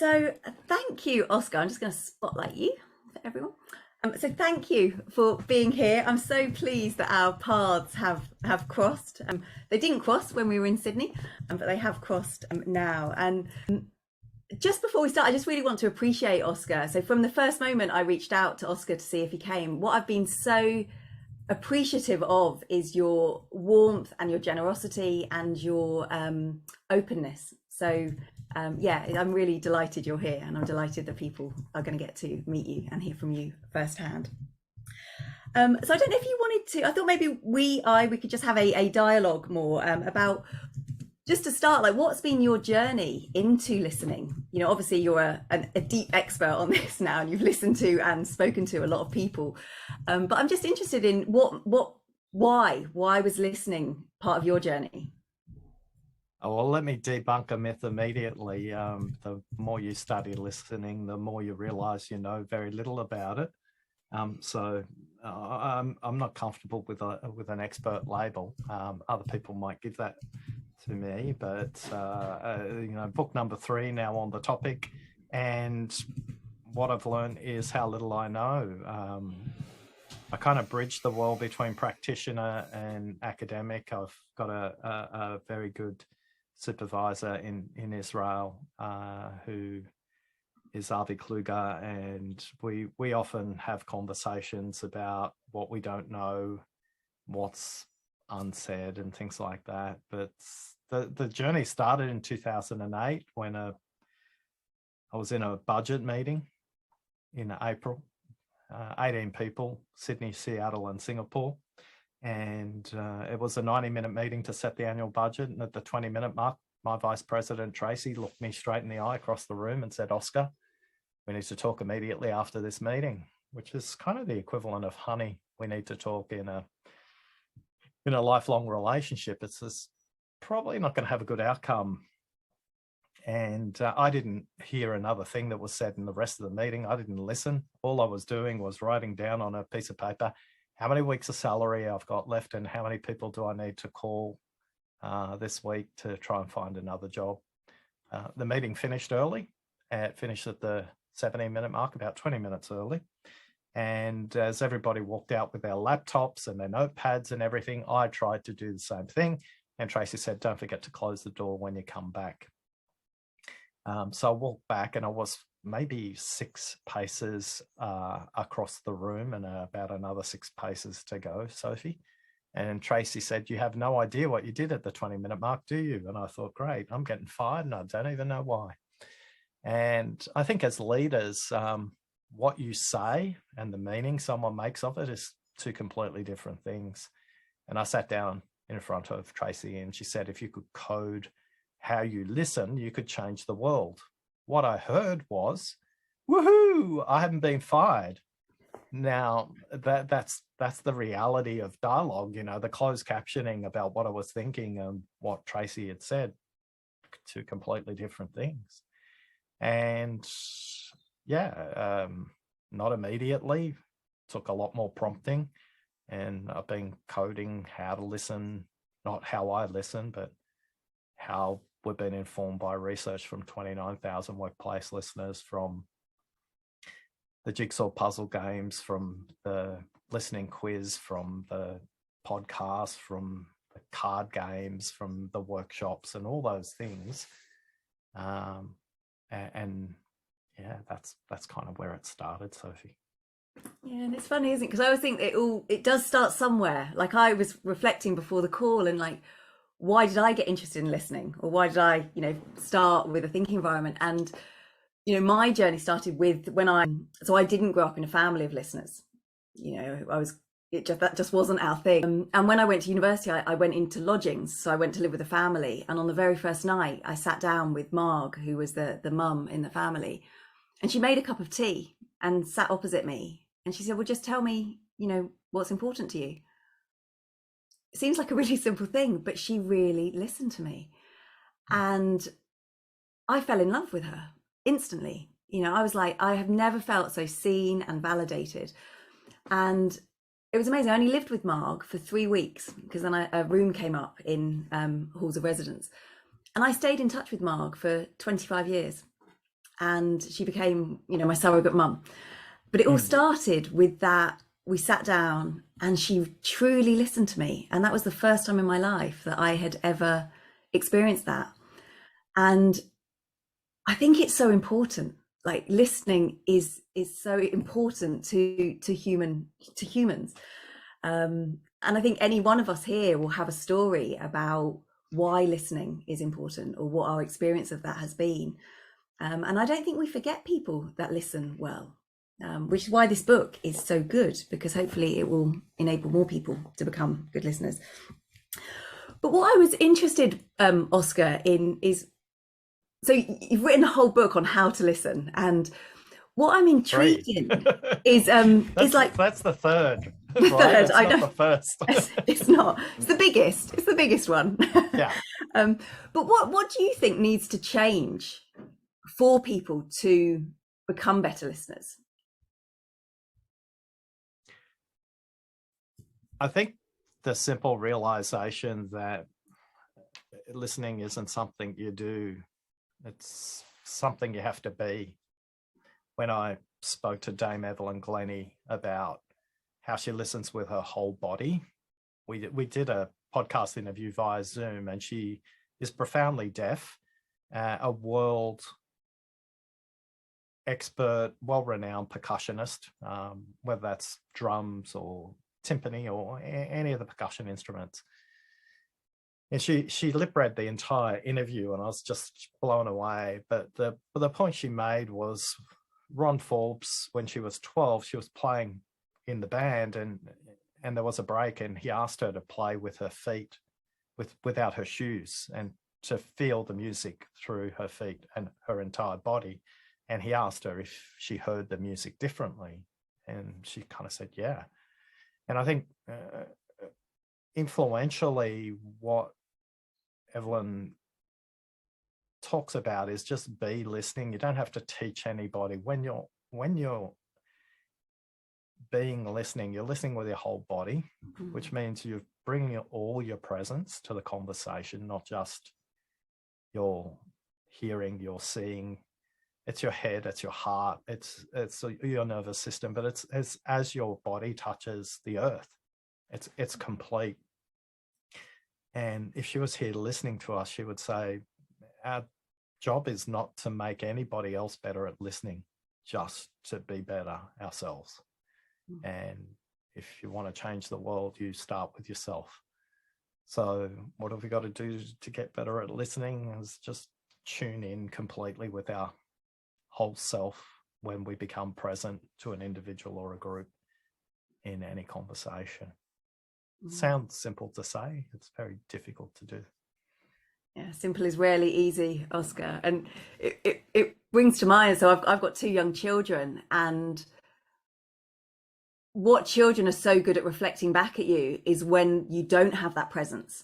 So thank you, Oscar. I'm just going to spotlight you for everyone. So thank you for being here. I'm so pleased that our paths have crossed. They didn't cross when we were in Sydney, but they have crossed now. And just before we start, I just really want to appreciate Oscar. So from the first moment I reached out to Oscar to see if he came, what I've been so appreciative of is your warmth and your generosity and your openness. So yeah, I'm really delighted you're here, and I'm delighted that people are going to get to meet you and hear from you firsthand. So I don't know if you wanted to, I thought maybe we could just have a dialogue more about, just to start, like, what's been your journey into listening? You know, obviously you're a deep expert on this now, and you've listened to and spoken to a lot of people. But I'm just interested in why was listening part of your journey? Oh, well, let me debunk a myth immediately. The more you study listening, the more you realize you know very little about it. So I'm not comfortable with an expert label. Other people might give that to me, but you know, book number 3 now on the topic, and what I've learned is how little I know. I kind of bridge the world between practitioner and academic. I've got a very good supervisor in Israel who is Avi Kluger, and we often have conversations about what we don't know, what's unsaid, and things like that. But the journey started in 2008 when I was in a budget meeting in April, 18 people, Sydney, Seattle, and Singapore. And it was a 90-minute meeting to set the annual budget. And at the 20-minute mark, my vice president, Tracy, looked me straight in the eye across the room and said, "Oscar, we need to talk immediately after this meeting," which is kind of the equivalent of, "Honey, we need to talk in a lifelong relationship. It's just probably not going to have a good outcome." And I didn't hear another thing that was said in the rest of the meeting. I didn't listen. All I was doing was writing down on a piece of paper how many weeks of salary I've got left and how many people do I need to call this week to try and find another job. The meeting finished early. It finished at the 17-minute mark, about 20 minutes early. And as everybody walked out with their laptops and their notepads and everything, I tried to do the same thing. And Tracy said, "Don't forget to close the door when you come back." So I walked back, and I was maybe 6 paces across the room and about another 6 paces to go, Sophie. And Tracy said, "You have no idea what you did at the 20-minute mark, do you?" And I thought, great, I'm getting fired and I don't even know why. And I think as leaders, what you say and the meaning someone makes of it is 2 completely different things. And I sat down in front of Tracy and she said, "If you could code how you listen, you could change the world." What I heard was, "Woohoo, I haven't been fired." Now that's the reality of dialogue, you know, the closed captioning about what I was thinking and what Tracy had said, 2 completely different things. And yeah, not immediately, took a lot more prompting, and I've been coding how to listen, not how I listen, but how we've been informed by research from 29,000 workplace listeners, from the jigsaw puzzle games, from the listening quiz, from the podcast, from the card games, from the workshops and all those things. And yeah, that's kind of where it started, Sophie. Yeah, and it's funny, isn't it? Because I always think it does start somewhere. Like, I was reflecting before the call, and like, why did I get interested in listening, or why did I, start with a thinking environment? And my journey started with so I didn't grow up in a family of listeners. That just wasn't our thing. And when I went to university, I went into lodgings. So I went to live with a family. And on the very first night, I sat down with Marg, who was the mum in the family. And she made a cup of tea and sat opposite me. And she said, "Well, just tell me, what's important to you." It seems like a really simple thing, but she really listened to me. And I fell in love with her instantly. I was like, I have never felt so seen and validated. And it was amazing. I only lived with Marg for 3 weeks, because then a room came up in halls of residence. And I stayed in touch with Marg for 25 years. and she became, my surrogate mum. But it all started with that. We sat down and she truly listened to me. And that was the first time in my life that I had ever experienced that. And I think it's so important. Like, listening is so important to humans. And I think any one of us here will have a story about why listening is important, or what our experience of that has been. And I don't think we forget people that listen well, which is why this book is so good, because hopefully it will enable more people to become good listeners. But what I was interested, Oscar, in is, so you've written a whole book on how to listen, and what I'm intrigued in is like, that's the third. The right? third, It's I not know. the first. It's not. It's the biggest. It's the biggest one. Yeah. But what do you think needs to change for people to become better listeners? I think the simple realization that listening isn't something you do, it's something you have to be. When I spoke to Dame Evelyn Glennie about how she listens with her whole body, we did a podcast interview via Zoom, and she is profoundly deaf, a world expert, well-renowned percussionist, whether that's drums or timpani or any of the percussion instruments. And she lip read the entire interview, and I was just blown away. But the point she made was, Ron Forbes, when she was 12, she was playing in the band, and there was a break, and he asked her to play with her feet, without her shoes, and to feel the music through her feet and her entire body. And he asked her if she heard the music differently, and she kind of said, yeah. And I think influentially, what Evelyn talks about is just be listening. You don't have to teach anybody. When you're being listening, you're listening with your whole body, which means you're bringing all your presence to the conversation, not just your hearing, your seeing. It's your head, it's your heart, it's your nervous system, but it's as your body touches the earth, it's complete. And if she was here listening to us, she would say, our job is not to make anybody else better at listening, just to be better ourselves. And if you want to change the world, you start with yourself. So what have we got to do to get better at listening? Is just tune in completely with our whole self when we become present to an individual or a group in any conversation. Sounds simple to say, it's very difficult to do. Yeah, simple is rarely easy, Oscar. And it brings to mind, so I've got 2 young children, and what children are so good at reflecting back at you is when you don't have that presence.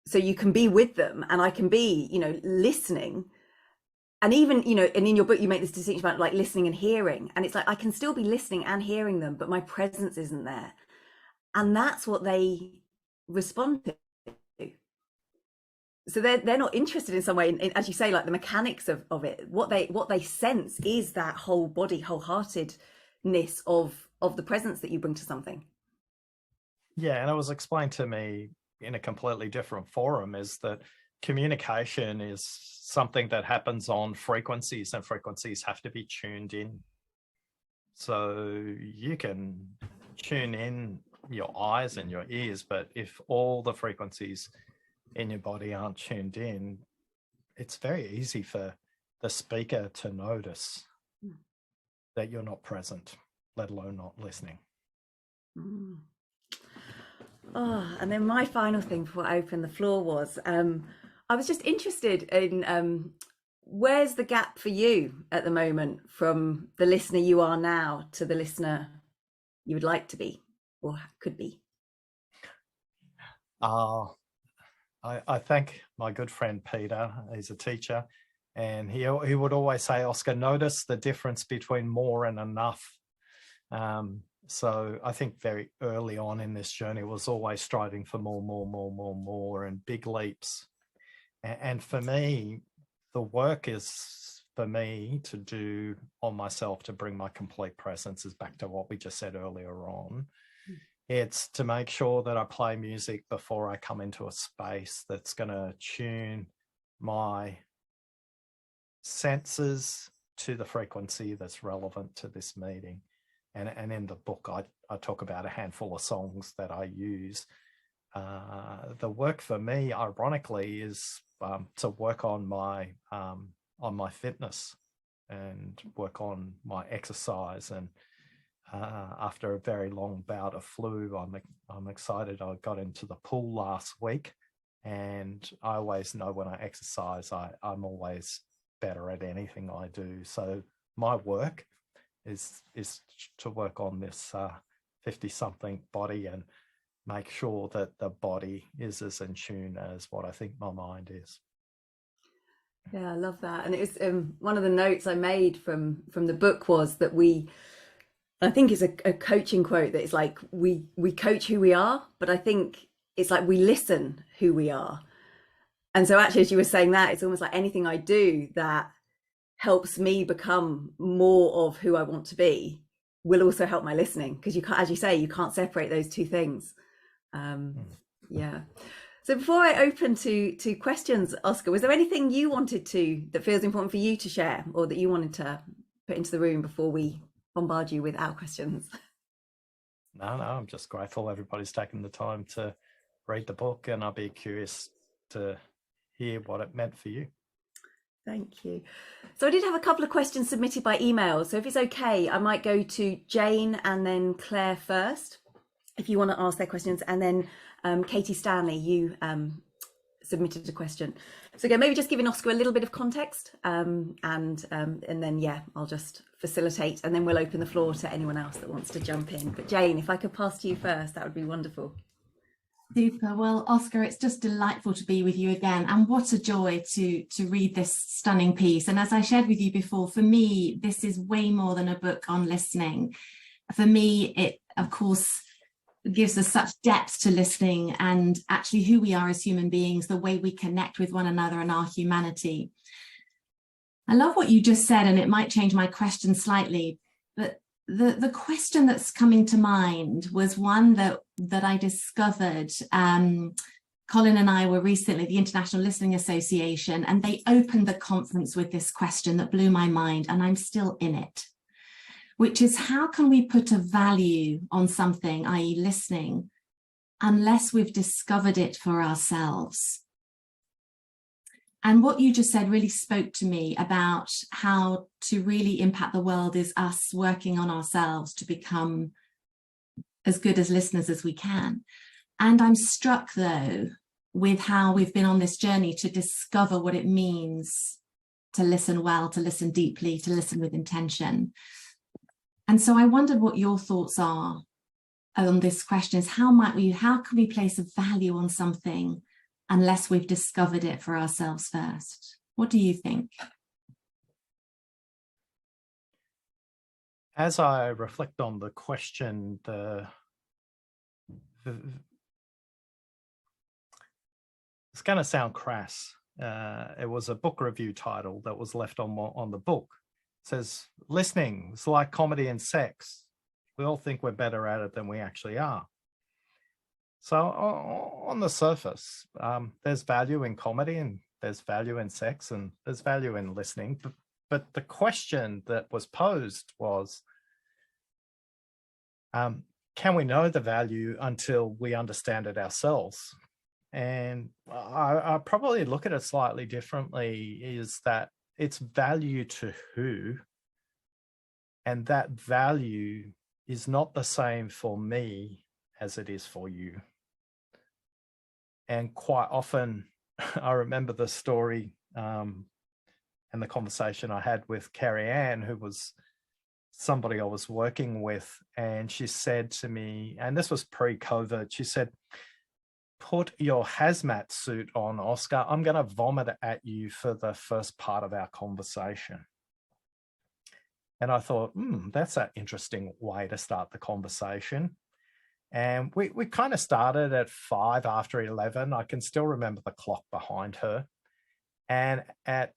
So you can be with them, and I can be, listening. And even, and in your book, you make this distinction about like listening and hearing. And it's like, I can still be listening and hearing them, but my presence isn't there. And that's what they respond to. So they're not interested in some way, in, as you say, like the mechanics of it. What they sense is that whole body, wholeheartedness of the presence that you bring to something. Yeah, and it was explained to me in a completely different forum, is that communication is something that happens on frequencies, and frequencies have to be tuned in. So you can tune in your eyes and your ears, but if all the frequencies in your body aren't tuned in, it's very easy for the speaker to notice that you're not present, let alone not listening. Oh, and then my final thing before I open the floor was, I was just interested in where's the gap for you at the moment from the listener you are now to the listener you would like to be or could be? I thank my good friend Peter. He's a teacher, and he would always say, Oscar, notice the difference between more and enough. So I think very early on in this journey was always striving for more and big leaps. And for me, the work is for me to do on myself to bring my complete presence is back to what we just said earlier on. It's to make sure that I play music before I come into a space that's going to tune my senses to the frequency that's relevant to this meeting. And in the book, I talk about a handful of songs that I use. The work for me, ironically, is to work on my fitness and work on my exercise. And after a very long bout of flu, I'm excited. I got into the pool last week, and I always know when I exercise, I'm always better at anything I do. So my work is to work on this 50-something body and make sure that the body is as in tune as what I think my mind is. Yeah, I love that. And it was one of the notes I made from the book was that I think it's a coaching quote that it's like we coach who we are, but I think it's like we listen who we are. And so actually, as you were saying that, it's almost like anything I do that helps me become more of who I want to be will also help my listening, because you can't, as you say, you can't separate those two things. Yeah. So before I open to questions, Oscar, was there anything you wanted that feels important for you to share, or that you wanted to put into the room before we bombard you with our questions? No, I'm just grateful everybody's taken the time to read the book, and I'll be curious to hear what it meant for you. Thank you. So I did have a couple of questions submitted by email. So if it's okay, I might go to Jane and then Claire first, if you want to ask their questions. And then Katie Stanley, you submitted a question. So again, maybe just giving Oscar a little bit of context, and then, yeah, I'll just facilitate, and then we'll open the floor to anyone else that wants to jump in. But Jane, if I could pass to you first, that would be wonderful. Super. Well, Oscar, it's just delightful to be with you again, and what a joy to read this stunning piece. And as I shared with you before, for me, this is way more than a book on listening. For me, it, of course, gives us such depth to listening and actually who we are as human beings, the way we connect with one another and our humanity. I love what you just said, and it might change my question slightly, but the question that's coming to mind was one that I discovered. Colin and I were recently at the International Listening Association, and they opened the conference with this question that blew my mind, and I'm still in it, which is, how can we put a value on something, i.e. listening, unless we've discovered it for ourselves? And what you just said really spoke to me about how to really impact the world is us working on ourselves to become as good as listeners as we can. And I'm struck, though, with how we've been on this journey to discover what it means to listen well, to listen deeply, to listen with intention. And so I wondered what your thoughts are on this question, is how can we place a value on something unless we've discovered it for ourselves first? What do you think? As I reflect on the question, it's going to sound crass. It was a book review title that was left on the book. It says, listening is like comedy and sex. We all think we're better at it than we actually are. So on the surface, there's value in comedy, and there's value in sex, and there's value in listening. But the question that was posed was, can we know the value until we understand it ourselves? And I probably look at it slightly differently, is that it's value to who, and that value is not the same for me as it is for you. And quite often, I remember the story and the conversation I had with Carrie Ann, who was somebody I was working with, and she said to me, and this was pre-COVID, she said, put your hazmat suit on, Oscar. I'm going to vomit at you for the first part of our conversation. And I thought, that's an interesting way to start the conversation. And we kind of started at 5 after 11. I can still remember the clock behind her. And at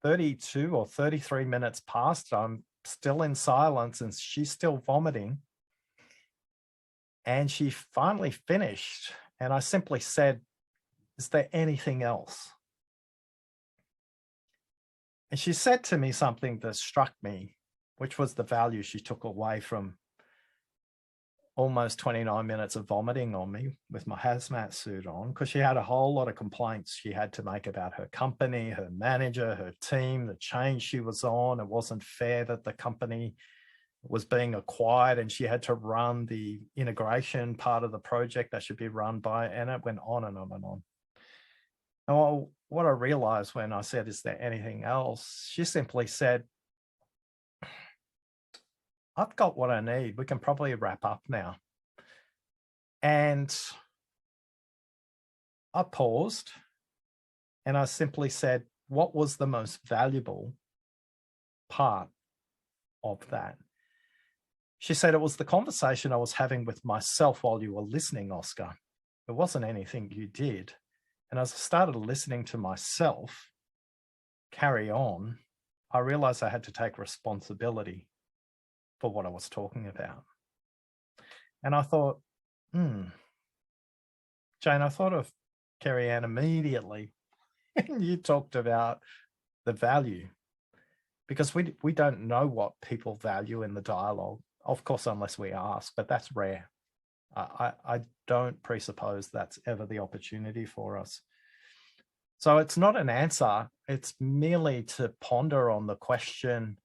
32 or 33 minutes passed. I'm still in silence and she's still vomiting. And she finally finished. And I simply said, "Is there anything else?" And she said to me something that struck me, which was the value she took away from almost 29 minutes of vomiting on me with my hazmat suit on, because she had a whole lot of complaints she had to make about her company, her manager, her team, the change she was on. It wasn't fair that the company was being acquired and she had to run the integration part of the project that should be run by, and it went on and on and on. And what I realized when I said, "Is there anything else?" she simply said, "I've got what I need. We can probably wrap up now." And I paused and I simply said, "What was the most valuable part of that?" She said, "It was the conversation I was having with myself while you were listening, Oscar. It wasn't anything you did." And as I started listening to myself carry on, I realized I had to take responsibility for what I was talking about. And I thought, Jane, I thought of Kerry Ann immediately. And you talked about the value, because we don't know what people value in the dialogue, of course, unless we ask, but that's rare. I don't presuppose that's ever the opportunity for us. So it's not an answer. It's merely to ponder on the question,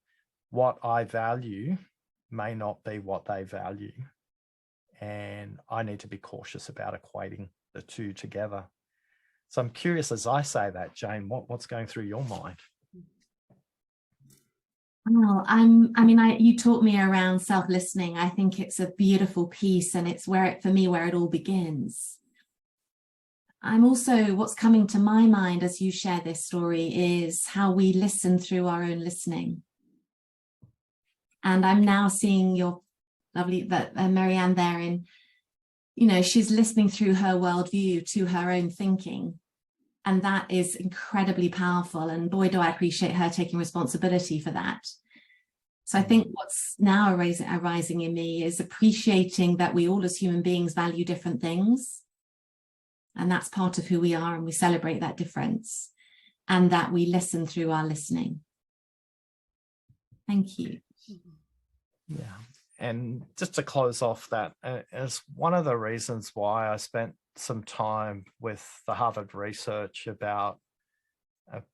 what I value may not be what they value. And I need to be cautious about equating the two together. So I'm curious, as I say that, Jane, what's going through your mind? Well, you taught me around self-listening. I think it's a beautiful piece, and it's for me, where it all begins. What's coming to my mind as you share this story is how we listen through our own listening. And I'm now seeing your lovely, Marianne there in, she's listening through her worldview to her own thinking. And that is incredibly powerful. And boy, do I appreciate her taking responsibility for that. So I think what's now arising in me is appreciating that we all as human beings value different things. And that's part of who we are, and we celebrate that difference, and that we listen through our listening. Thank you. Yeah. And just to close off that, is one of the reasons why I spent some time with the Harvard research about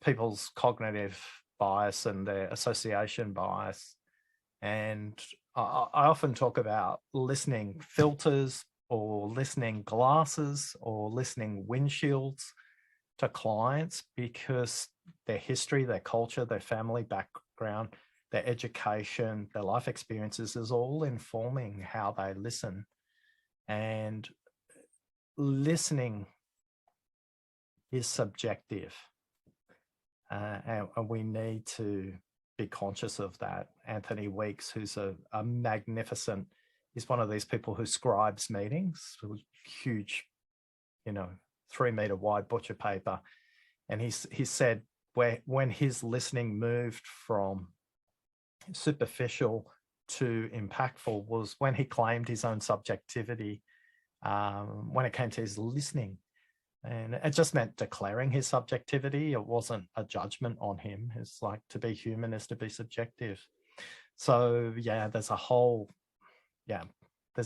people's cognitive bias and their association bias. And I often talk about listening filters, or listening glasses, or listening windshields to clients, because their history, their culture, their family background, their education, their life experiences is all informing how they listen. And listening is subjective. And we need to be conscious of that. Anthony Weeks, who's a magnificent, he's one of these people who scribes meetings, huge, 3-meter wide butcher paper. And he said when his listening moved from superficial to impactful was when he claimed his own subjectivity when it came to his listening. And it just meant declaring his subjectivity. It wasn't a judgment on him. It's like, to be human is to be subjective. So yeah, there's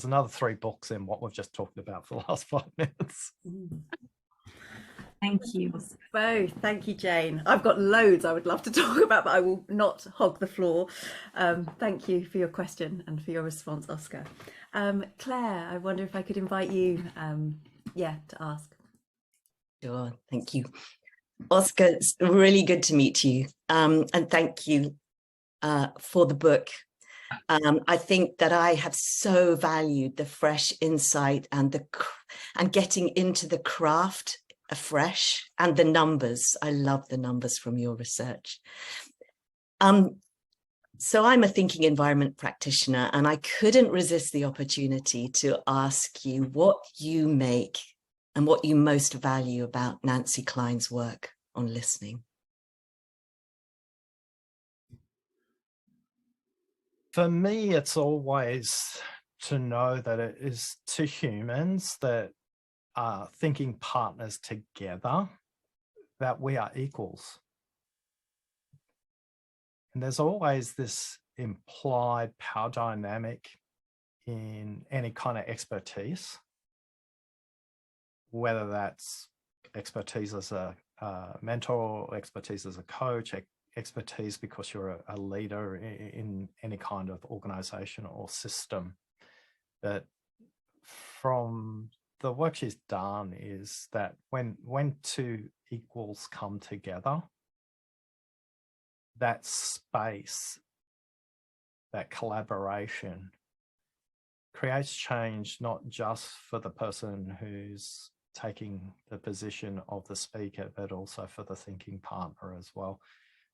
another 3 books in what we've just talked about for the last 5 minutes. Thank you both. Thank you, Jane. I've got loads I would love to talk about, but I will not hog the floor. Thank you for your question and for your response, Oscar. Claire, I wonder if I could invite you to ask. Sure, thank you. Oscar, it's really good to meet you, and thank you for the book. I think that I have so valued the fresh insight and getting into the craft afresh, and the numbers. I love the numbers from your research. So I'm a thinking environment practitioner, and I couldn't resist the opportunity to ask you what you make and what you most value about Nancy Kline's work on listening. For me, it's always to know that it is two humans that are thinking partners together, that we are equals. And there's always this implied power dynamic in any kind of expertise, whether that's expertise as a mentor, expertise as a coach, expertise because you're a leader in any kind of organization or system. But from the work she's done is that when two equals come together, that space, that collaboration creates change, not just for the person who's taking the position of the speaker, but also for the thinking partner as well.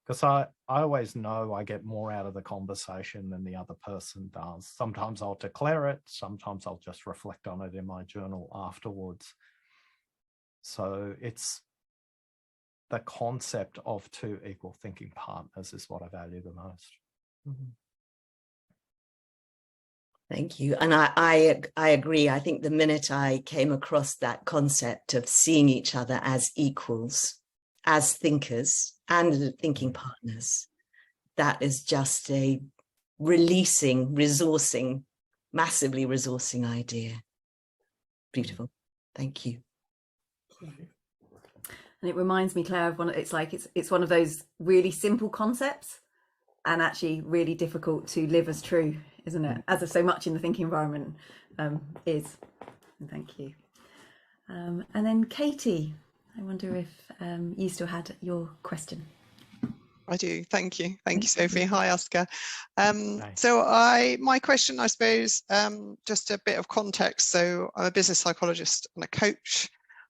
Because I always know I get more out of the conversation than the other person does. Sometimes I'll declare it, sometimes I'll just reflect on it in my journal afterwards. So it's the concept of two equal thinking partners is what I value the most. Mm-hmm. Thank you. And I agree. I think the minute I came across that concept of seeing each other as equals, as thinkers and thinking partners, that is just a releasing, resourcing, massively resourcing idea. Beautiful. Thank you. And it reminds me, Claire, of it's one of those really simple concepts and actually really difficult to live as true, isn't it? As so much in the thinking environment is. And thank you. And then Katie, I wonder if you still had your question. I do. Thank you. Thank you, Sophie. Hi, Oscar. Hi. So my question, I suppose, just a bit of context. So I'm a business psychologist and a coach.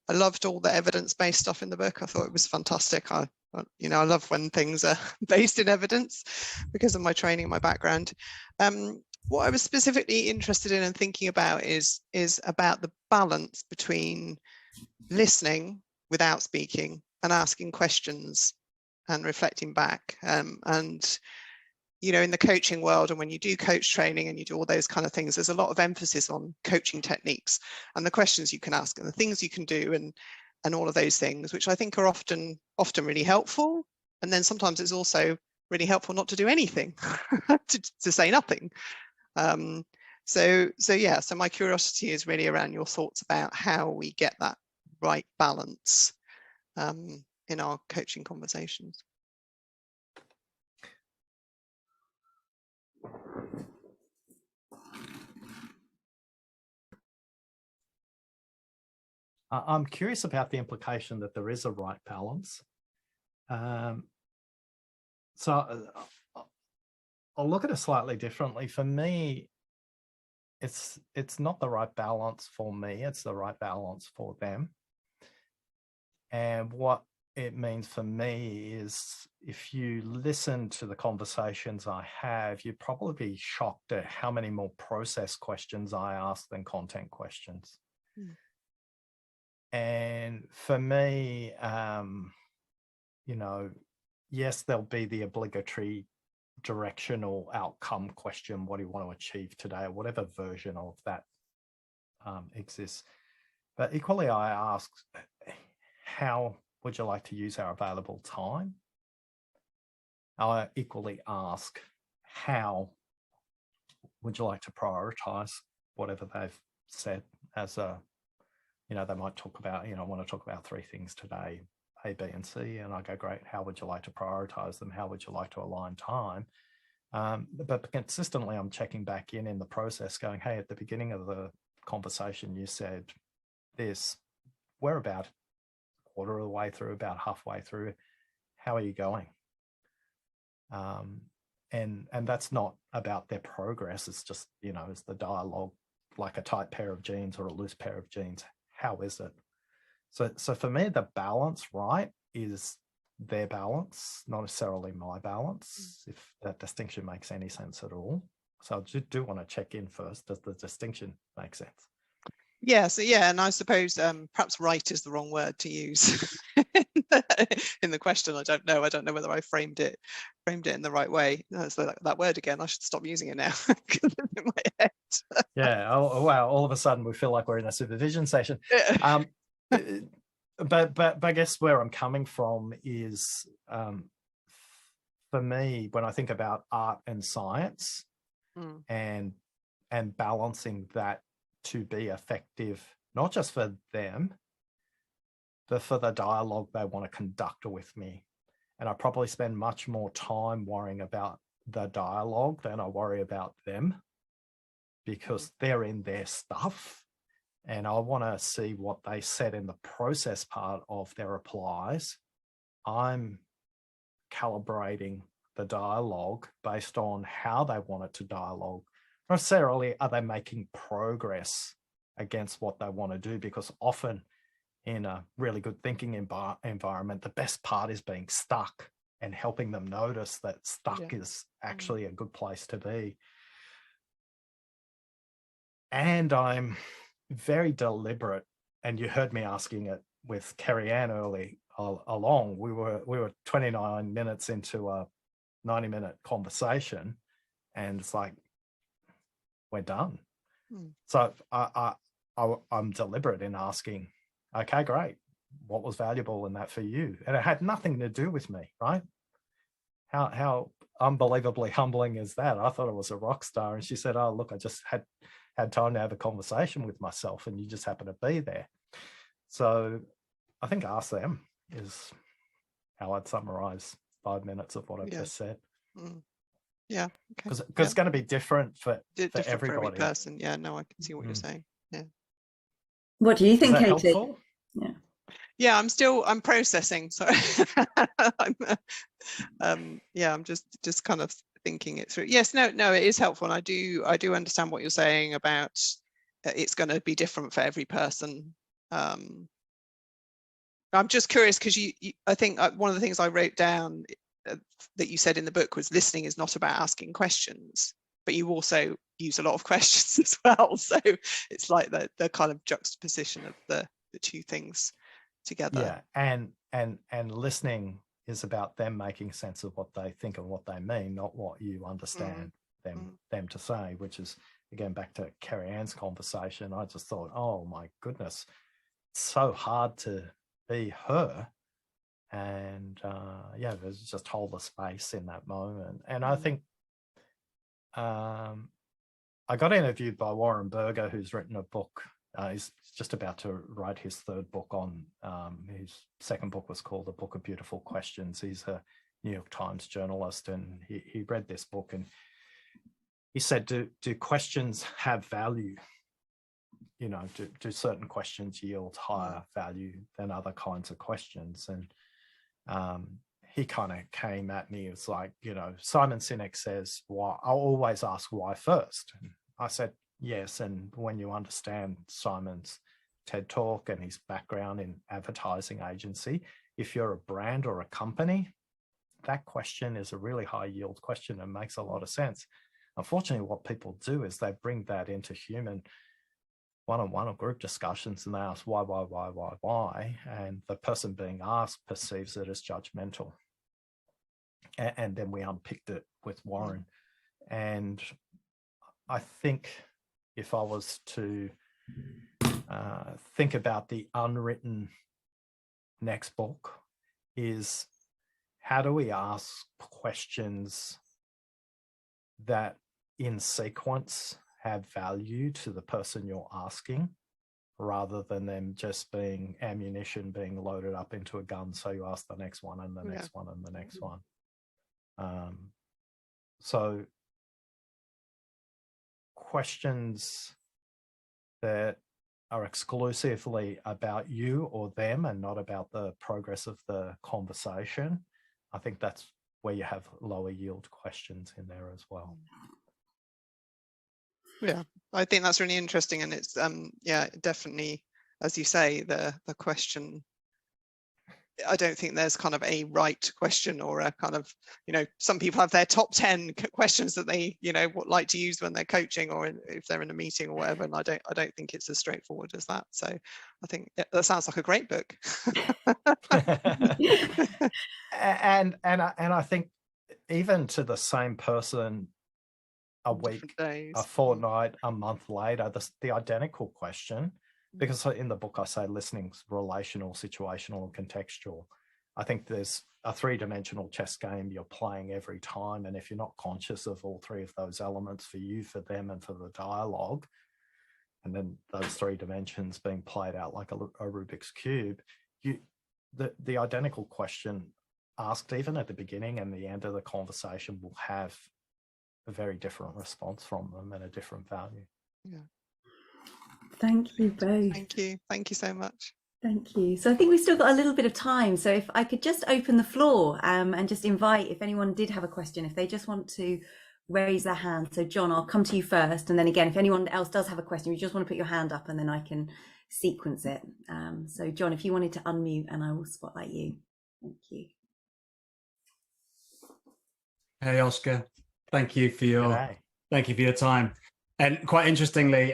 I loved all the evidence-based stuff in the book. I thought it was fantastic. I love when things are based in evidence because of my training and my background. What I was specifically interested in and thinking about is about the balance between listening without speaking and asking questions and reflecting back. And in the coaching world, and when you do coach training and you do all those kind of things, there's a lot of emphasis on coaching techniques and the questions you can ask and the things you can do and all of those things, which I think are often really helpful. And then sometimes it's also really helpful not to do anything, to say nothing. So my curiosity is really around your thoughts about how we get that right balance in our coaching conversations. I'm curious about the implication that there is a right balance. So I'll look at it slightly differently. For me, it's not the right balance for me, it's the right balance for them. And what it means for me is if you listen to the conversations I have, you'd probably be shocked at how many more process questions I ask than content questions. Mm. And for me, yes, there'll be the obligatory directional outcome question, what do you want to achieve today, or whatever version of that exists. But equally, I ask, how would you like to use our available time? I equally ask, how would you like to prioritize whatever they've said as a, they might talk about, I want to talk about 3 things today, A, B, and C. And I go, great, how would you like to prioritize them? How would you like to align time? But consistently, I'm checking back in the process going, hey, at the beginning of the conversation, you said this, we're about a quarter of the way through, about halfway through. How are you going? And that's not about their progress. It's just, it's the dialogue, like a tight pair of jeans or a loose pair of jeans. How is it? So for me, the balance, right, is their balance, not necessarily my balance, if that distinction makes any sense at all. So I do want to check in first. Does the distinction make sense? Yeah, and I suppose perhaps right is the wrong word to use in in the question. I don't know whether I framed it in the right way. So that word again, I should stop using it now. In my head. Yeah. Oh wow, all of a sudden we feel like we're in a supervision session. But I guess where I'm coming from is, for me, when I think about art and science, and balancing that to be effective, not just for them, but for the dialogue they want to conduct with me. And I probably spend much more time worrying about the dialogue than I worry about them, because they're in their stuff. And I want to see what they said in the process part of their replies. I'm calibrating the dialogue based on how they want it to dialogue. Not necessarily are they making progress against what they want to do, because often in a really good thinking environment, the best part is being stuck and helping them notice that stuck is actually a good place to be. And I'm very deliberate, and you heard me asking it with Kerry-Ann early along. We were 29 minutes into a 90-minute conversation, and it's like, we're done. So I'm deliberate in asking, okay, great, what was valuable in that for you? And it had nothing to do with me, right? How unbelievably humbling is that? I thought I was a rock star, and she said, oh look, I just had time to have a conversation with myself, and you just happen to be there. So I think ask them is how I'd summarize 5 minutes of what I've just said. Yeah, because it's going to be different for different everybody. for every person. Yeah, no, I can see what you're saying. Yeah. What do you think, Katie? Helpful? Yeah, I'm processing. So I'm just kind of thinking it through. Yes, no, it is helpful, and I do understand what you're saying about it's going to be different for every person. I'm just curious because I think one of the things I wrote down that you said in the book was listening is not about asking questions, but you also use a lot of questions as well. So it's like the kind of juxtaposition of the two things together. Yeah, and listening is about them making sense of what they think and what they mean, not what you understand them to say, which is, again, back to Kerry-Ann's conversation. I just thought, oh my goodness, it's so hard to be her. And there's just hold the space in that moment. And I think I got interviewed by Warren Berger, who's written a book. He's just about to write his third book on, his second book was called The Book of Beautiful Questions. He's a New York Times journalist, and he read this book, and he said, do questions have value? You know, do certain questions yield higher value than other kinds of questions? And he kind of came at me. It's like, Simon Sinek says, why? I'll always ask why first. And I said, yes. And when you understand Simon's TED Talk and his background in advertising agency, if you're a brand or a company, that question is a really high yield question and makes a lot of sense. Unfortunately, what people do is they bring that into human one-on-one or group discussions, and they ask why, and the person being asked perceives it as judgmental. And then we unpicked it with Warren. And I think if I was to think about the unwritten next book, is how do we ask questions that in sequence have value to the person you're asking, rather than them just being ammunition being loaded up into a gun. So you ask the next one and the next one and the next one. So questions that are exclusively about you or them and not about the progress of the conversation, I think that's where you have lower yield questions in there as well. Yeah, I think that's really interesting, and it's definitely, as you say, the question I don't think there's kind of a right question or a kind of, some people have their top 10 questions that they, like to use when they're coaching or if they're in a meeting or whatever. And I don't think it's as straightforward as that. So I think that sounds like a great book. and I think even to the same person a week, a fortnight, a month later, the identical question, because in the book I say listening's relational, situational, and contextual. I think there's a three-dimensional chess game you're playing every time, and if you're not conscious of all three of those elements for you, for them, and for the dialogue, and then those three dimensions being played out like a Rubik's Cube, the identical question asked even at the beginning and the end of the conversation will have a very different response from them and a different value. Yeah. Thank you both. Thank you so much. Thank you. So I think we've still got a little bit of time. So if I could just open the floor and just invite, if anyone did have a question, if they just want to raise their hand. So John, I'll come to you first. And then again, if anyone else does have a question, you just want to put your hand up and then I can sequence it. So John, if you wanted to unmute and I will spotlight you. Thank you. Hey, Oscar. Thank you for your time. And quite interestingly,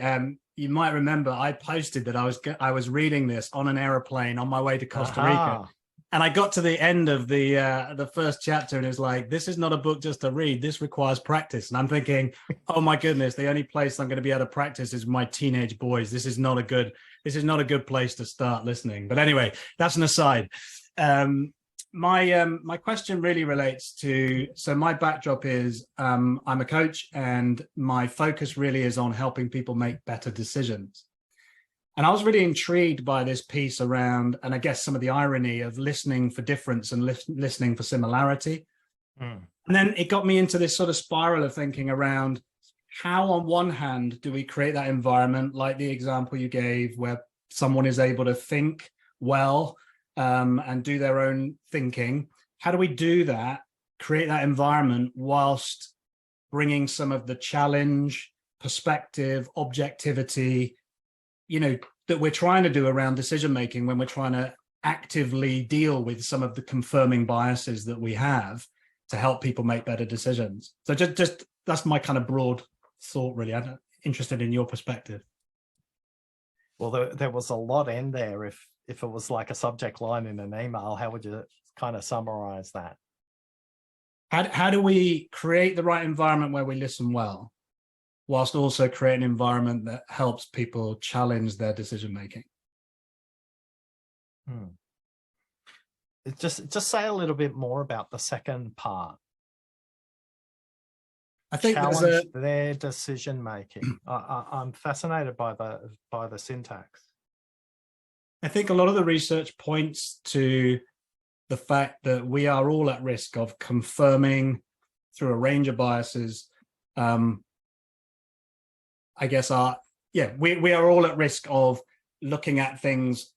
you might remember I posted that I was reading this on an aeroplane on my way to Costa Rica, and I got to the end of the first chapter, and it's like, this is not a book just to read. This requires practice. And I'm thinking, oh my goodness, the only place I'm going to be able to practice is my teenage boys. This is not a good place to start listening. But anyway, that's an aside. My question really relates to, so my backdrop is I'm a coach and my focus really is on helping people make better decisions. And I was really intrigued by this piece around, and I guess some of the irony of listening for difference and listening for similarity. And then it got me into this sort of spiral of thinking around how on one hand do we create that environment, like the example you gave, where someone is able to think well, and do their own thinking. How do we do that, create that environment whilst bringing some of the challenge, perspective, objectivity, that we're trying to do around decision making when we're trying to actively deal with some of the confirming biases that we have to help people make better decisions. So just that's my kind of broad thought, really. I'm interested in your perspective. Well, there was a lot in there. If it was like a subject line in an email, how would you kind of summarize that? How do we create the right environment where we listen well, whilst also create an environment that helps people challenge their decision making? Just say a little bit more about the second part. I think challenge their decision making. I'm fascinated by the syntax. I think a lot of the research points to the fact that we are all at risk of confirming through a range of biases. I guess we are all at risk of looking at things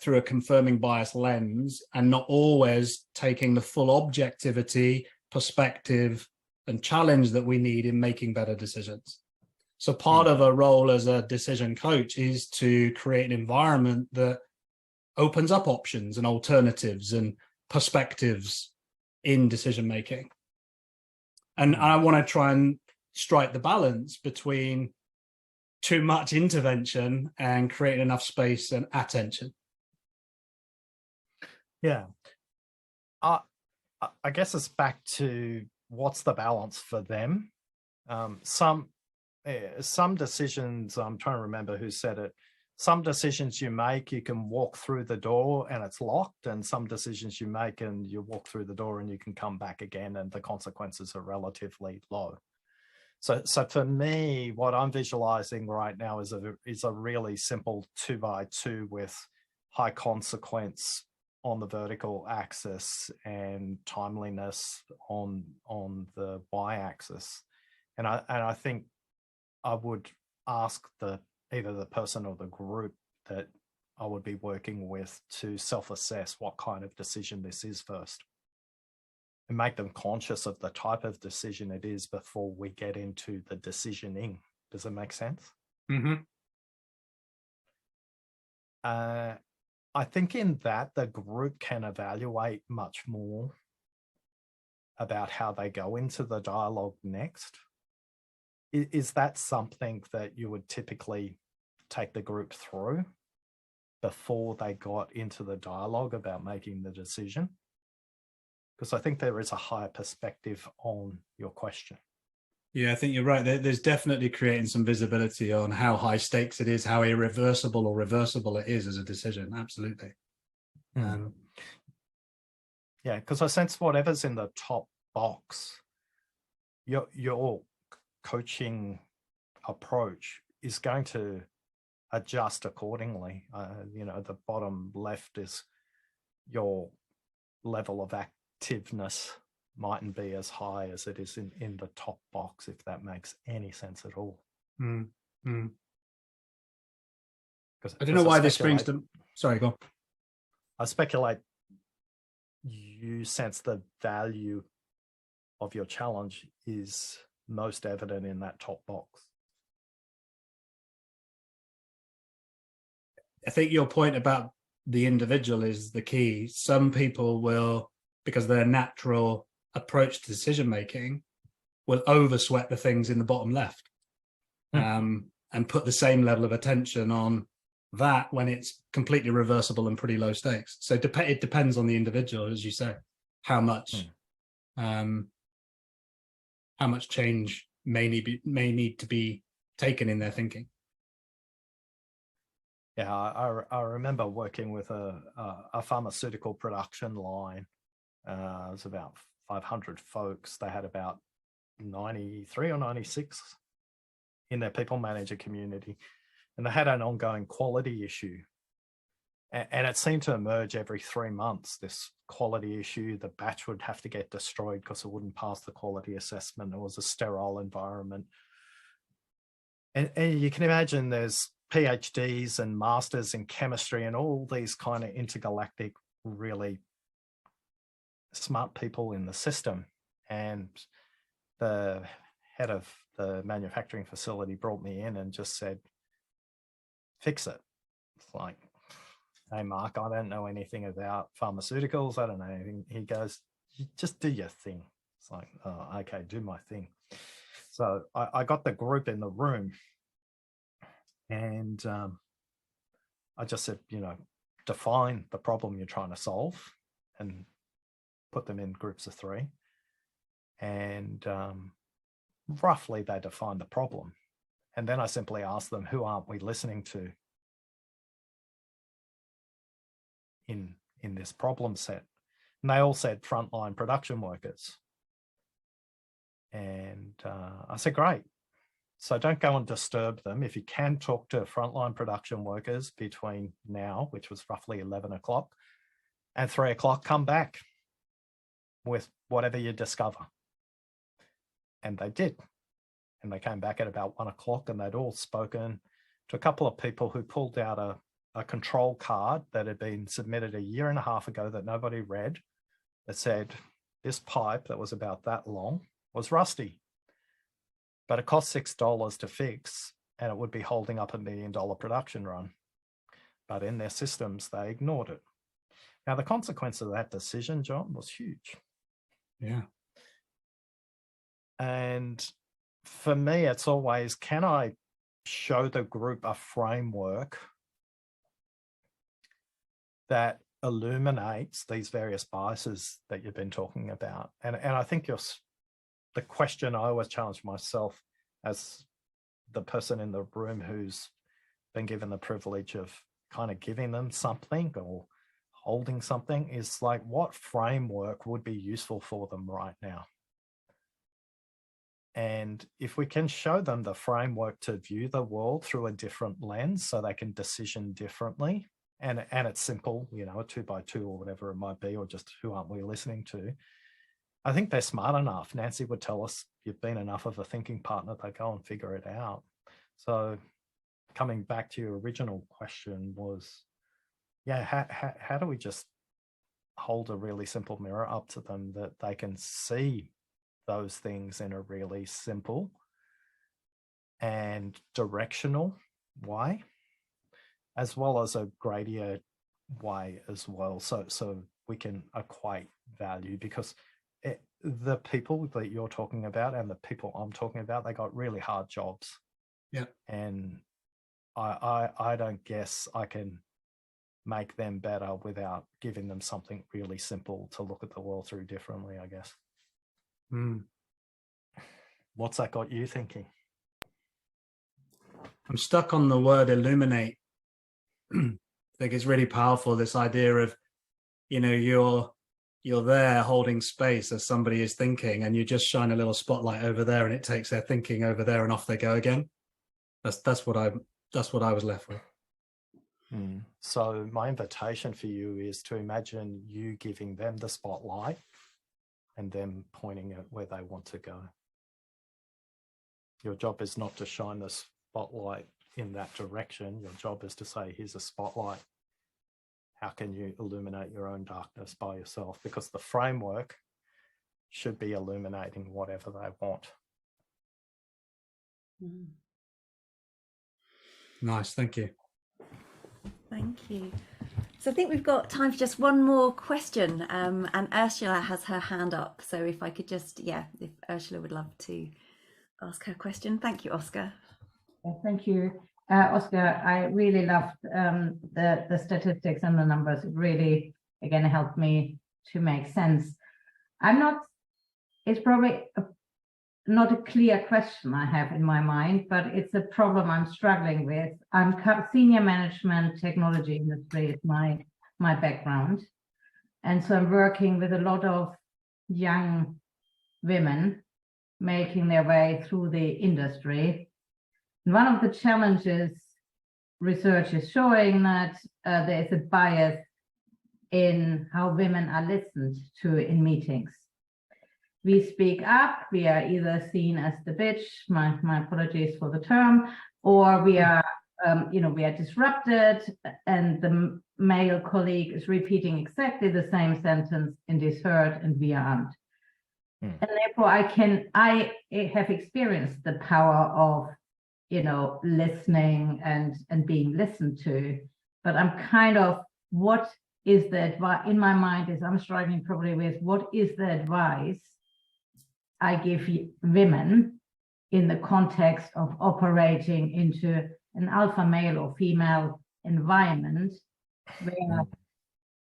through a confirming bias lens and not always taking the full objectivity, perspective, and challenge that we need in making better decisions. So part of a role as a decision coach is to create an environment that opens up options and alternatives and perspectives in decision making. And I want to try and strike the balance between too much intervention and creating enough space and attention. Yeah. I guess it's back to what's the balance for them. Some decisions, I'm trying to remember who said it, some decisions you make, you can walk through the door and it's locked, and some decisions you make and you walk through the door and you can come back again and the consequences are relatively low. So for me, what I'm visualizing right now is a really simple 2x2 with high consequence on the vertical axis and timeliness on the y-axis. And I think I would ask either the person or the group that I would be working with to self-assess what kind of decision this is first, and make them conscious of the type of decision it is before we get into the decisioning. Does it make sense? Mm-hmm. I think in that the group can evaluate much more about how they go into the dialogue next. Is that something that you would typically take the group through before they got into the dialogue about making the decision? Because I think there is a higher perspective on your question. Yeah, I think you're right. There's definitely creating some visibility on how high stakes it is, how irreversible or reversible it is as a decision. Absolutely. Yeah, because I sense whatever's in the top box, your coaching approach is going to adjust accordingly. The bottom left is your level of activeness mightn't be as high as it is in the top box, if that makes any sense at all. I don't know why this brings to... Sorry, go on. I speculate you sense the value of your challenge is most evident in that top box. I think your point about the individual is the key. Some people will, because their natural approach to decision making, will oversweat the things in the bottom left, and put the same level of attention on that when it's completely reversible and pretty low stakes. So it depends on the individual, as you say, how much change may need to be taken in their thinking. Yeah, I remember working with a pharmaceutical production line. It was about 500 folks. They had about 93 or 96 in their people manager community, and they had an ongoing quality issue. And it seemed to emerge every 3 months, this quality issue. The batch would have to get destroyed because it wouldn't pass the quality assessment. It was a sterile environment. And you can imagine there's PhDs and masters in chemistry and all these kind of intergalactic, really smart people in the system. And the head of the manufacturing facility brought me in and just said, fix it. It's like, hey, Mark, I don't know anything about pharmaceuticals. I don't know anything. He goes, you just do your thing. It's like, oh, okay, do my thing. So I got the group in the room, and I just said, define the problem you're trying to solve and put them in groups of 3. And roughly they defined the problem. And then I simply asked them, who aren't we listening to in this problem set? And they all said frontline production workers. And I said, great. So don't go and disturb them. If you can talk to frontline production workers between now, which was roughly 11 o'clock, and 3 o'clock, come back with whatever you discover. And they did. And they came back at about 1 o'clock, and they'd all spoken to a couple of people who pulled out a control card that had been submitted a year and a half ago that nobody read, that said this pipe that was about that long was rusty, but it cost $6 to fix, and it would be holding up $1 million production run. But in their systems, they ignored it. Now, the consequence of that decision, John, was huge. Yeah. And for me, it's always, can I show the group a framework that illuminates these various biases that you've been talking about? And I think the question I always challenge myself as the person in the room who's been given the privilege of kind of giving them something or holding something is like, what framework would be useful for them right now? And if we can show them the framework to view the world through a different lens so they can decision differently, and it's simple, a 2x2 or whatever it might be, or just who aren't we listening to? I think they're smart enough. Nancy would tell us, you've been enough of a thinking partner, they go and figure it out. So coming back to your original question was, how do we just hold a really simple mirror up to them that they can see those things in a really simple and directional way, as well as a way as well, so we can equate value, because the people that you're talking about and the people I'm talking about, they got really hard jobs. Yeah. And I don't guess I can make them better without giving them something really simple to look at the world through differently, I guess. What's that got you thinking? I'm stuck on the word illuminate. I think it's really powerful, this idea of, you know, you're there holding space as somebody is thinking, and you just shine a little spotlight over there and it takes their thinking over there and off they go again. That's what I was left with. So my invitation for you is to imagine you giving them the spotlight and them pointing at where they want to go. Your job is not to shine the spotlight in that direction. Your job is to say, here's a spotlight. How can you illuminate your own darkness by yourself? Because the framework should be illuminating whatever they want. Nice, thank you. Thank you. So I think we've got time for just one more question, and Ursula has her hand up. So if I could just, if Ursula would love to ask her question. Thank you, Oscar. Thank you, Oscar. I really loved the statistics and the numbers. It really, again, helped me to make sense. It's probably not a clear question I have in my mind, but it's a problem I'm struggling with. I'm senior management technology industry is my background. And so I'm working with a lot of young women making their way through the industry. And one of the challenges research is showing that there is a bias in how women are listened to in meetings. We speak up, we are either seen as the bitch, my apologies for the term, or we are, we are disrupted, and the male colleague is repeating exactly the same sentence and is heard, and we aren't. And therefore, I have experienced the power of, listening and being listened to, but I'm kind of, what is the advice in my mind is I'm struggling probably with what is the advice I give women in the context of operating into an alpha male or female environment where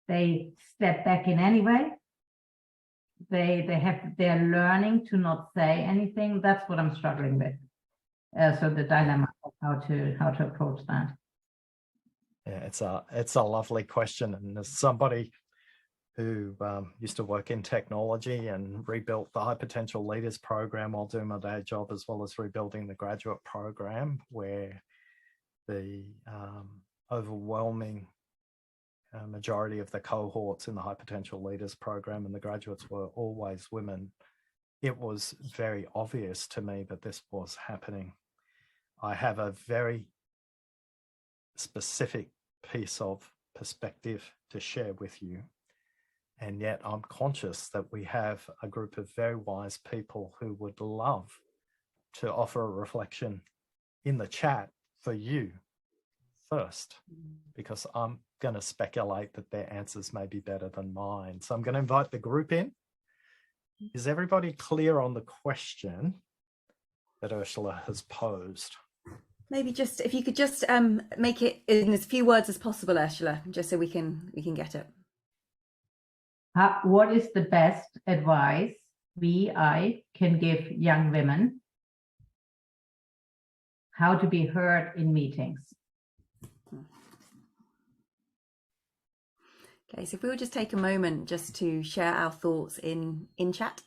they step back in anyway. They're learning to not say anything. That's what I'm struggling with. So the dilemma of how to approach that. Yeah, it's a lovely question, and as somebody who used to work in technology and rebuilt the High Potential Leaders program while doing my day job, as well as rebuilding the graduate program, where the overwhelming majority of the cohorts in the High Potential Leaders program and the graduates were always women, it was very obvious to me that this was happening. I have a very specific piece of perspective to share with you. And yet I'm conscious that we have a group of very wise people who would love to offer a reflection in the chat for you first, because I'm going to speculate that their answers may be better than mine. So I'm going to invite the group in. Is everybody clear on the question that Ursula has posed? Maybe just, if you could just make it in as few words as possible, Ursula, just so we can get it. What is the best advice I can give young women how to be heard in meetings? Okay, so if we will just take a moment just to share our thoughts in chat.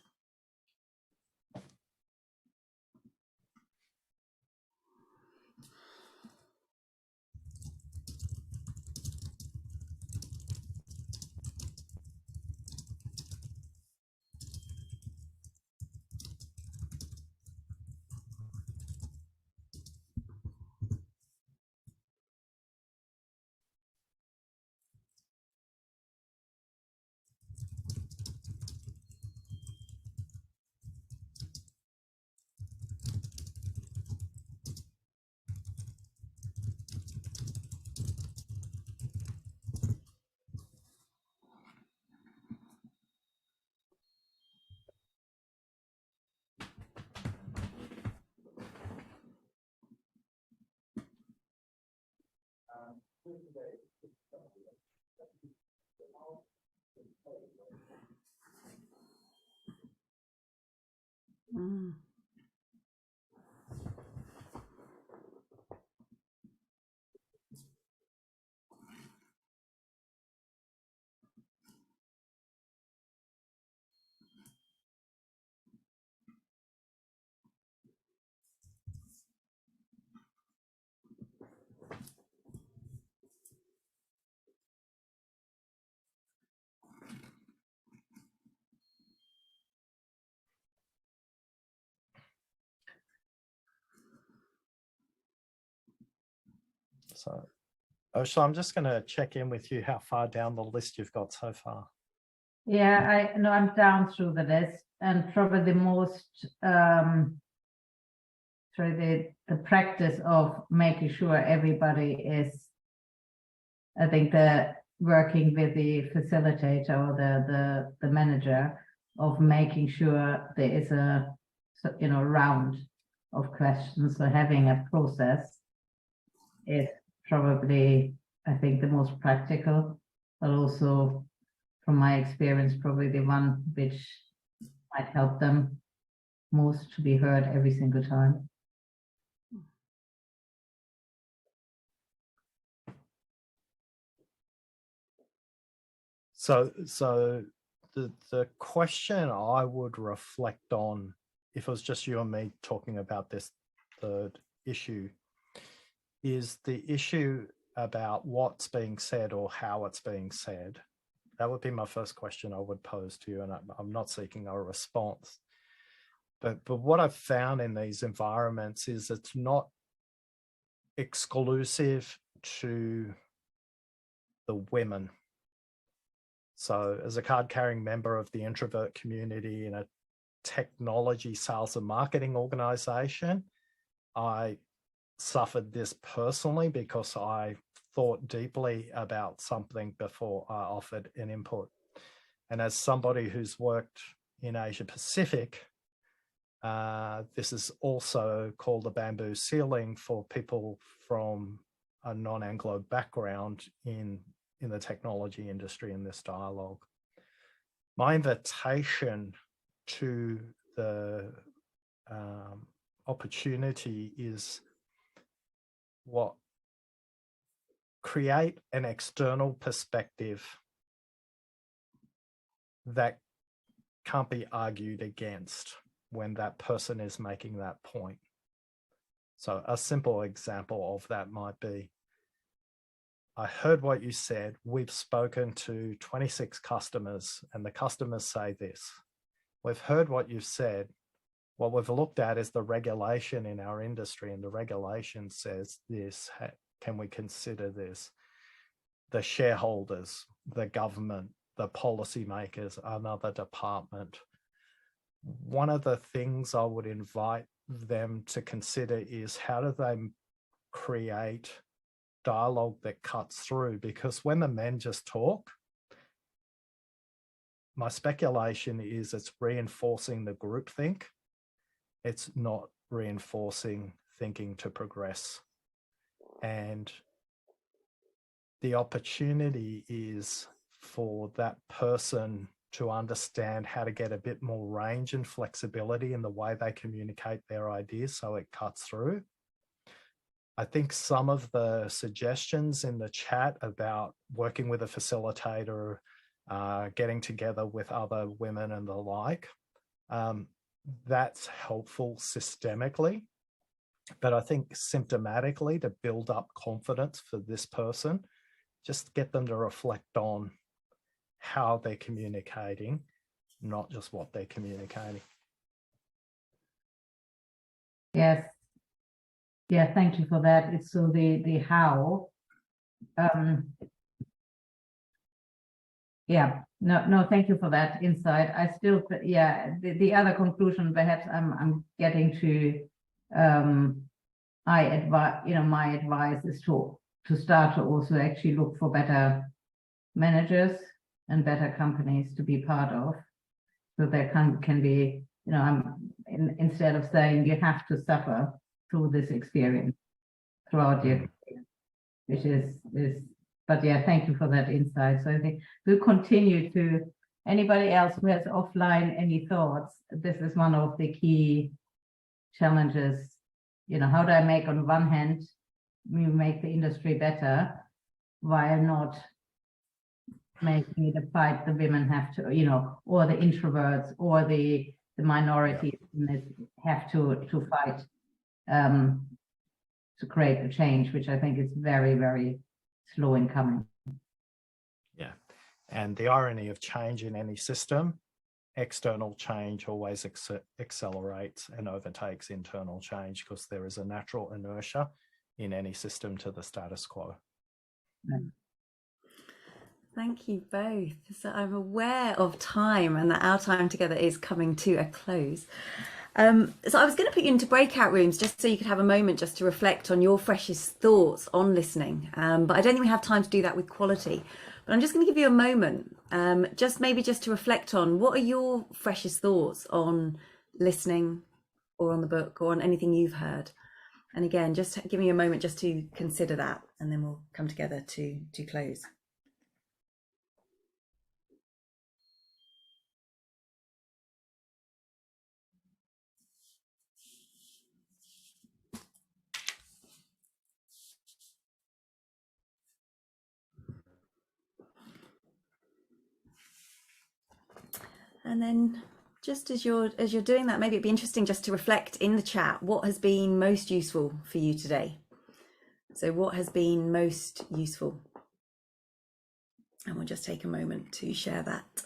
Mm. So, Ursula, I'm just going to check in with you how far down the list you've got so far. Yeah, I know I'm down through the list, and probably the most through the practice of making sure everybody is, I think, the working with the facilitator or the manager, of making sure there is a round of questions. So having a process is probably, I think, the most practical, but also from my experience, probably the one which might help them most to be heard every single time. So the question I would reflect on, if it was just you and me talking about this third issue, is the issue about what's being said or how it's being said. That would be my first question I would pose to you, and I'm not seeking a response. But what I've found in these environments is it's not exclusive to the women. So as a card-carrying member of the introvert community in a technology sales and marketing organization, I suffered this personally because I thought deeply about something before I offered an input. And as somebody who's worked in Asia Pacific, this is also called a bamboo ceiling for people from a non-Anglo background in the technology industry in this dialogue. My invitation to the opportunity is create an external perspective that can't be argued against when that person is making that point. So a simple example of that might be, I heard what you said. We've spoken to 26 customers and the customers say this. We've heard what you've said. What we've looked at is the regulation in our industry, and the regulation says this. Can we consider this? The shareholders, the government, the policymakers, another department. One of the things I would invite them to consider is, how do they create dialogue that cuts through? Because when the men just talk, my speculation is it's reinforcing the groupthink. It's not reinforcing thinking to progress. And the opportunity is for that person to understand how to get a bit more range and flexibility in the way they communicate their ideas so it cuts through. I think some of the suggestions in the chat about working with a facilitator, getting together with other women and the like, that's helpful systemically. But I think symptomatically, to build up confidence for this person, just get them to reflect on how they're communicating, not just what they're communicating. Yes. Yeah, thank you for that. It's so the how. Yeah, no, thank you for that insight. I still, yeah, the other conclusion perhaps I'm getting to, my advice is to start to also actually look for better managers and better companies to be part of, so there can be, instead of saying you have to suffer through this experience throughout your career. which is, but yeah, thank you for that insight. So I think we'll continue to, anybody else who has offline any thoughts, this is one of the key challenges. You know, how do I make, on one hand, we make the industry better while not making it a fight the women have to, you know, or the introverts or the minorities have to fight to create a change, which I think is very, very slow in coming. Yeah. And the irony of change in any system, external change always accelerates and overtakes internal change, because there is a natural inertia in any system to the status quo. Thank you both. So I'm aware of time and that our time together is coming to a close. So I was going to put you into breakout rooms just so you could have a moment just to reflect on your freshest thoughts on listening. But I don't think we have time to do that with quality. But I'm just going to give you a moment, just to reflect on what are your freshest thoughts on listening or on the book or on anything you've heard. And again, just give me a moment just to consider that, and then we'll come together to close. And then just as you're doing that, maybe it'd be interesting just to reflect in the chat, what has been most useful for you today? So what has been most useful? And we'll just take a moment to share that.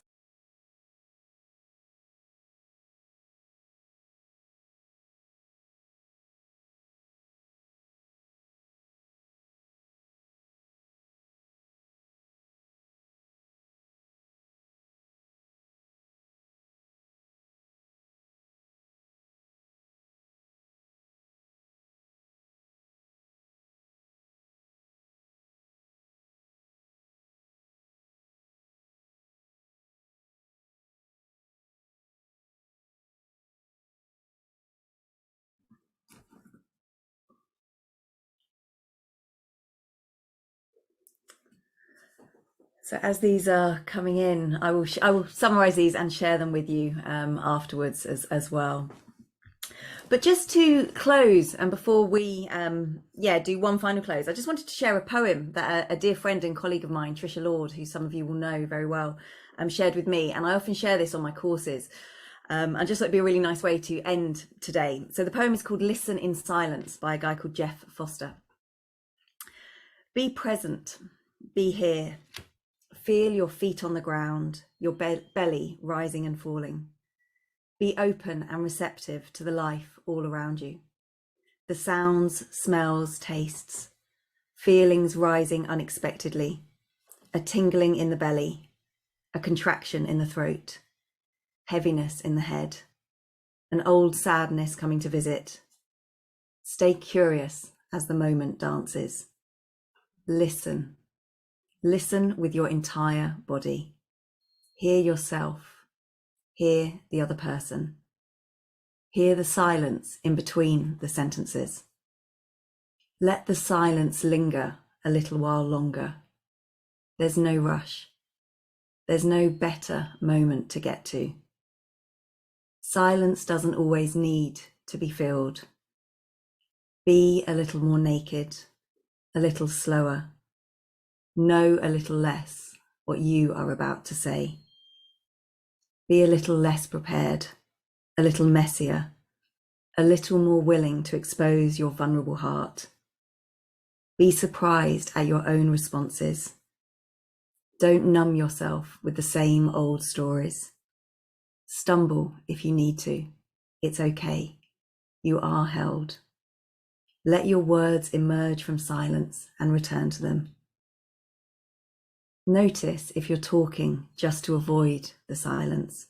So as these are coming in, I will summarize these and share them with you afterwards as well. But just to close, and before we do one final close, I just wanted to share a poem that a dear friend and colleague of mine, Tricia Lord, who some of you will know very well, shared with me. And I often share this on my courses. I just thought it'd be a really nice way to end today. So the poem is called Listen in Silence by a guy called Jeff Foster. Be present, be here. Feel your feet on the ground, your belly rising and falling. Be open and receptive to the life all around you. The sounds, smells, tastes, feelings rising unexpectedly, a tingling in the belly, a contraction in the throat, heaviness in the head, an old sadness coming to visit. Stay curious as the moment dances. Listen. Listen with your entire body. Hear yourself. Hear the other person. Hear the silence in between the sentences. Let the silence linger a little while longer. There's no rush. There's no better moment to get to. Silence doesn't always need to be filled. Be a little more naked, a little slower. Know a little less what you are about to say. Be a little less prepared, a little messier, a little more willing to expose your vulnerable heart. Be surprised at your own responses. Don't numb yourself with the same old stories. Stumble if you need to. It's okay. You are held. Let your words emerge from silence and return to them. Notice if you're talking just to avoid the silence.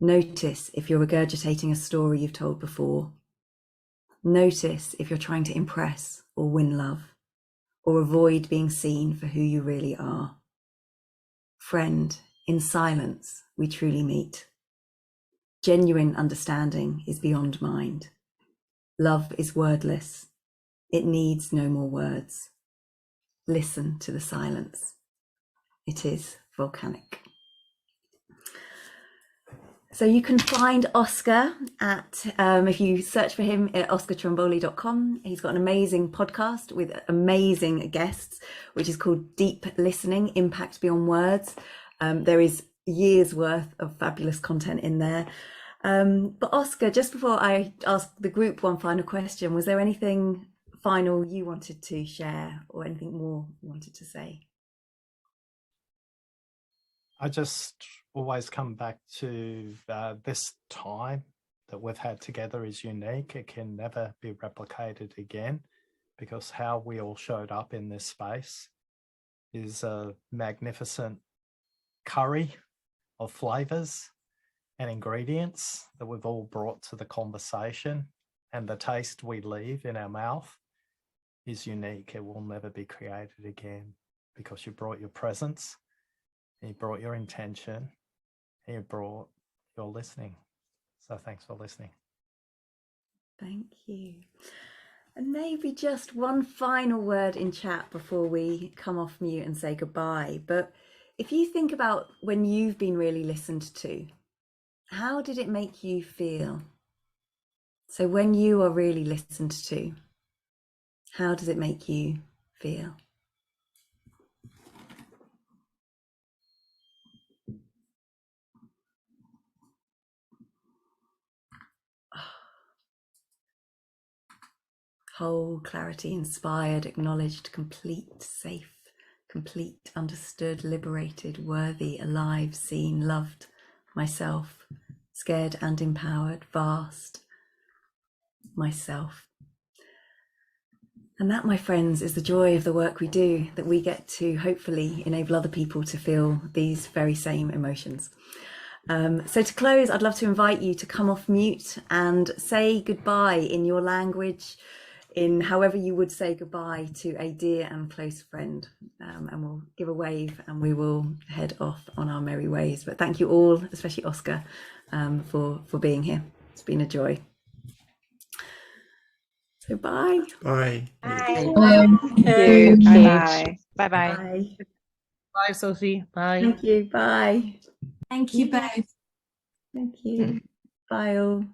Notice if you're regurgitating a story you've told before. Notice if you're trying to impress or win love, or avoid being seen for who you really are. Friend, in silence we truly meet. Genuine understanding is beyond mind. Love is wordless. It needs no more words. listen to the silence. It is volcanic. So you can find Oscar at, if you search for him, at oscartrimboli.com. He's got an amazing podcast with amazing guests, which is called Deep Listening, Impact Beyond Words. There is years worth of fabulous content in there. But Oscar, just before I ask the group one final question, was there anything final you wanted to share or anything more you wanted to say? I just always come back to this time that we've had together is unique. It can never be replicated again, because how we all showed up in this space is a magnificent curry of flavors and ingredients that we've all brought to the conversation, and the taste we leave in our mouth is unique. It will never be created again, because you brought your presence, you brought your intention, and you brought your listening. So thanks for listening. Thank you. And maybe just one final word in chat before we come off mute and say goodbye. But if you think about when you've been really listened to, how did it make you feel? So when you are really listened to, how does it make you feel? Whole, clarity, inspired, acknowledged, complete, safe, complete, understood, liberated, worthy, alive, seen, loved, myself, scared and empowered, vast, myself. And that, my friends, is the joy of the work we do, that we get to hopefully enable other people to feel these very same emotions. So to close, I'd love to invite you to come off mute and say goodbye in your language, in however you would say goodbye to a dear and close friend. And we'll give a wave and we will head off on our merry ways. But thank you all, especially Oscar, for being here. It's been a joy. So bye. Bye. Bye. Thank you. Bye. Bye. Bye. Bye. Bye, Sophie. Bye. Thank you. Bye. Thank you both. Thank you. Bye all.